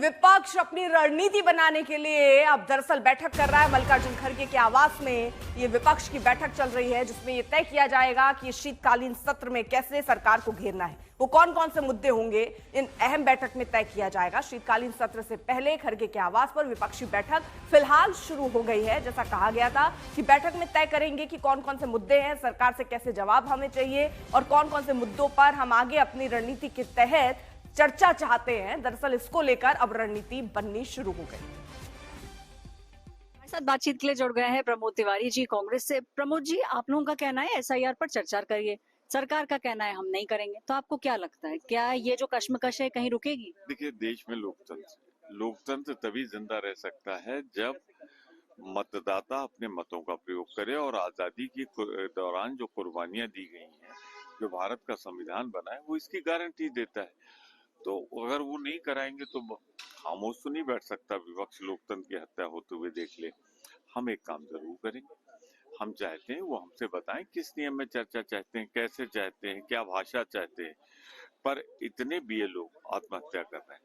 विपक्ष अपनी रणनीति बनाने के लिए अब दरअसल बैठक कर रहा है। मल्लिकार्जुन खड़गे के आवास में ये विपक्ष की बैठक चल रही है, जिसमें ये तय किया जाएगा कि शीतकालीन सत्र में कैसे सरकार को घेरना है, वो कौन कौन से मुद्दे होंगे, इन अहम बैठक में तय किया जाएगा। शीतकालीन सत्र से पहले खड़गे के आवास पर विपक्षी बैठक फिलहाल शुरू हो गई है। जैसा कहा गया था कि बैठक में तय करेंगे कि कौन कौन से मुद्दे हैं, सरकार से कैसे जवाब हमें चाहिए और कौन कौन से मुद्दों पर हम आगे अपनी रणनीति के तहत चर्चा चाहते हैं। दरअसल इसको लेकर अब रणनीति बननी शुरू हो गई। हमारे साथ बातचीत के लिए जुड़ गए हैं प्रमोद तिवारी जी कांग्रेस से। प्रमोद जी, आप लोगों का कहना है एसआईआर पर चर्चा करिए, सरकार का कहना है हम नहीं करेंगे, तो आपको क्या लगता है, क्या ये जो कश्मकश है कहीं रुकेगी? देखिए, देश में लोकतंत्र तभी जिंदा रह सकता है जब मतदाता अपने मतों का प्रयोग करे और आजादी के दौरान जो कुर्बानियां दी गई हैं, जो भारत का संविधान बना है, वो इसकी गारंटी देता है। तो अगर वो नहीं कराएंगे तो खामोश तो नहीं बैठ सकता विपक्ष, लोकतंत्र की हत्या होते हुए देख ले। हम एक काम जरूर करेंगे, हम चाहते हैं वो हमसे बताएं किस नियम में चर्चा चाहते हैं, कैसे चाहते हैं, क्या भाषा चाहते हैं। पर इतने बीएलओ आत्महत्या कर रहे हैं,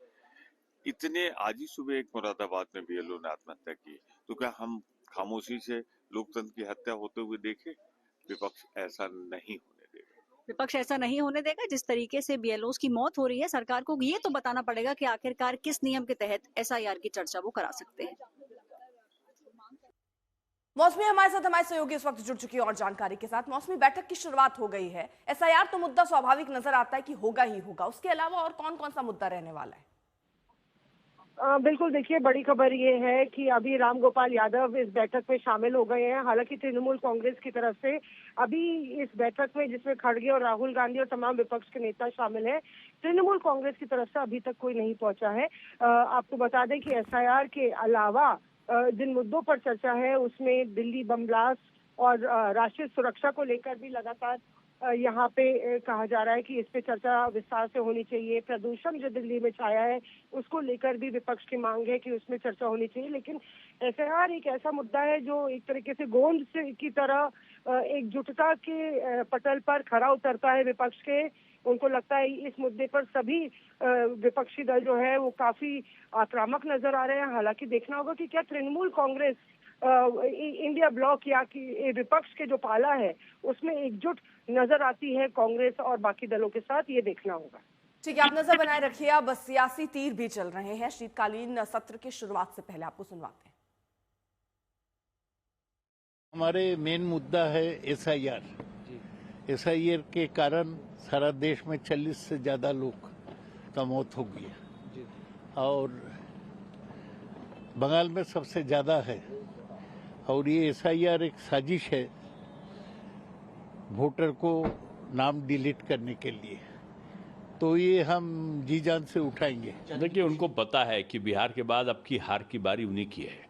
इतने आज ही सुबह एक मुरादाबाद में बीएलओ ने आत्महत्या की, तो क्या हम खामोशी से लोकतंत्र की हत्या होते हुए देखें? विपक्ष ऐसा नहीं होने देगा। विपक्ष ऐसा नहीं होने देगा। जिस तरीके से बीएलओस की मौत हो रही है, सरकार को ये तो बताना पड़ेगा कि आखिरकार किस नियम के तहत एसआईआर की चर्चा वो करा सकते हैं। मौसमी हमारे सहयोगी इस वक्त जुड़ चुकी है और जानकारी के साथ। मौसमी, बैठक की शुरुआत हो गई है, एसआईआर तो मुद्दा स्वाभाविक नजर आता है कि होगा ही होगा, उसके अलावा और कौन कौन सा मुद्दा रहने वाला है? बिल्कुल, देखिए, बड़ी खबर ये है कि अभी रामगोपाल यादव इस बैठक में शामिल हो गए हैं। हालांकि तृणमूल कांग्रेस की तरफ से अभी इस बैठक में, जिसमें खड़गे और राहुल गांधी और तमाम विपक्ष के नेता शामिल हैं, तृणमूल कांग्रेस की तरफ से अभी तक कोई नहीं पहुंचा है। आपको बता दें कि एसआईआर के अलावा जिन मुद्दों पर चर्चा है उसमें दिल्ली बम ब्लास्ट और राष्ट्रीय सुरक्षा को लेकर भी लगातार यहाँ पे कहा जा रहा है कि इस पे चर्चा विस्तार से होनी चाहिए। प्रदूषण जो दिल्ली में छाया है उसको लेकर भी विपक्ष की मांग है कि उसमें चर्चा होनी चाहिए। लेकिन एसआईआर एक ऐसा मुद्दा है जो एक तरीके से गोंद से की तरह एकजुटता के पटल पर खरा उतरता है विपक्ष के। उनको लगता है इस मुद्दे पर सभी विपक्षी दल जो है वो काफी आक्रामक नजर आ रहे हैं। हालांकि देखना होगा कि क्या तृणमूल कांग्रेस इंडिया ब्लॉक या कि विपक्ष के जो पाला है उसमें एकजुट नजर आती है कांग्रेस और बाकी दलों के साथ, ये देखना होगा। ठीक है, आप नजर बनाए रखिए। अब सियासी तीर भी चल रहे हैं शीतकालीन सत्र की शुरुआत से पहले, आपको सुनवाते हैं। हमारे मेन मुद्दा है एसआईआर। एसआईआर के कारण सारा देश में 40 से ज्यादा लोग का मौत हो गई है और बंगाल में सबसे ज्यादा है। और ये एसआईआर एक साजिश है वोटर को नाम डिलीट करने के लिए, तो ये हम जी जान से उठाएंगे। देखिए, उनको पता है कि बिहार के बाद अब की हार की बारी उन्हीं की है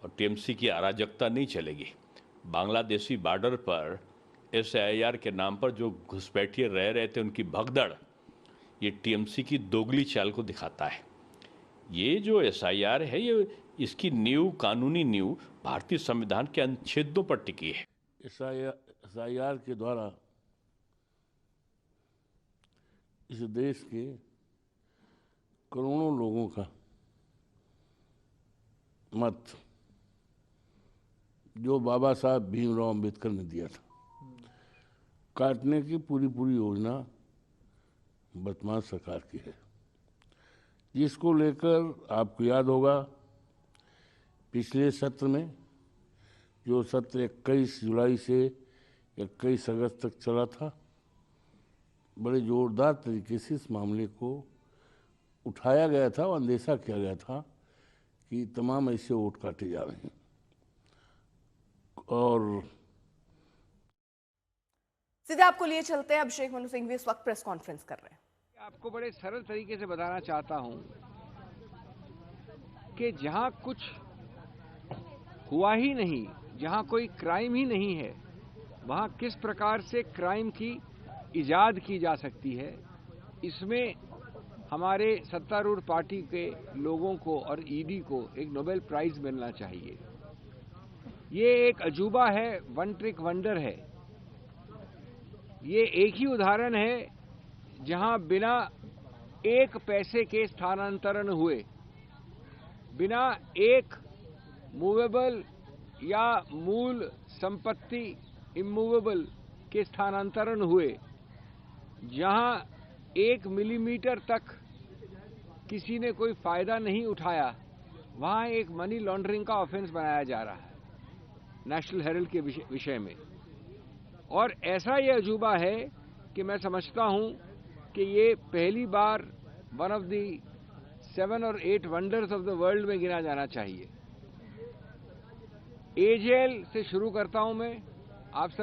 और टीएमसी की अराजकता नहीं चलेगी। बांग्लादेशी बॉर्डर पर एसआईआर के नाम पर जो घुसपैठिए रह रहे थे, उनकी भगदड़ ये टीएमसी की दोगली चाल को दिखाता है। ये जो एसआईआर है, ये इसकी नींव, कानूनी नींव भारतीय संविधान के अनुच्छेदों पर टिकी है। एसआईआर के द्वारा इस देश के करोड़ों लोगों का मत, जो बाबा साहब भीमराव अंबेडकर ने दिया था, काटने की पूरी योजना वर्तमान सरकार की है, जिसको लेकर आपको याद होगा पिछले सत्र में, जो सत्र 21 जुलाई से 21 अगस्त तक चला था, बड़े जोरदार तरीके से इस मामले को उठाया गया था और अंदेशा किया गया था कि तमाम ऐसे वोट काटे जा रहे हैं। और सीधे आपको लिए चलते हैं, अभिषेक मनु सिंघवी इस वक्त प्रेस कॉन्फ्रेंस कर रहे हैं। आपको बड़े सरल तरीके से बताना चाहता हूं कि जहां कुछ हुआ ही नहीं, जहां कोई क्राइम ही नहीं है, वहां किस प्रकार से क्राइम की इजाद की जा सकती है, इसमें हमारे सत्तारूढ़ पार्टी के लोगों को और ईडी को एक नोबेल प्राइज मिलना चाहिए। ये एक अजूबा है, वन ट्रिक वंडर है। ये एक ही उदाहरण है जहां बिना एक पैसे के स्थानांतरण हुए, बिना एक मूवेबल या मूल संपत्ति इमूवेबल के स्थानांतरण हुए, जहां 1 मिलीमीटर तक किसी ने कोई फायदा नहीं उठाया, वहां एक मनी लॉन्ड्रिंग का ऑफेंस बनाया जा रहा है नेशनल हेरल्ड के विषय में। और ऐसा ये अजूबा है कि मैं समझता हूं कि ये पहली बार वन ऑफ द 7 और 8 वंडर्स ऑफ द वर्ल्ड में गिना जाना चाहिए। एजेएल से शुरू करता हूं मैं, आप सब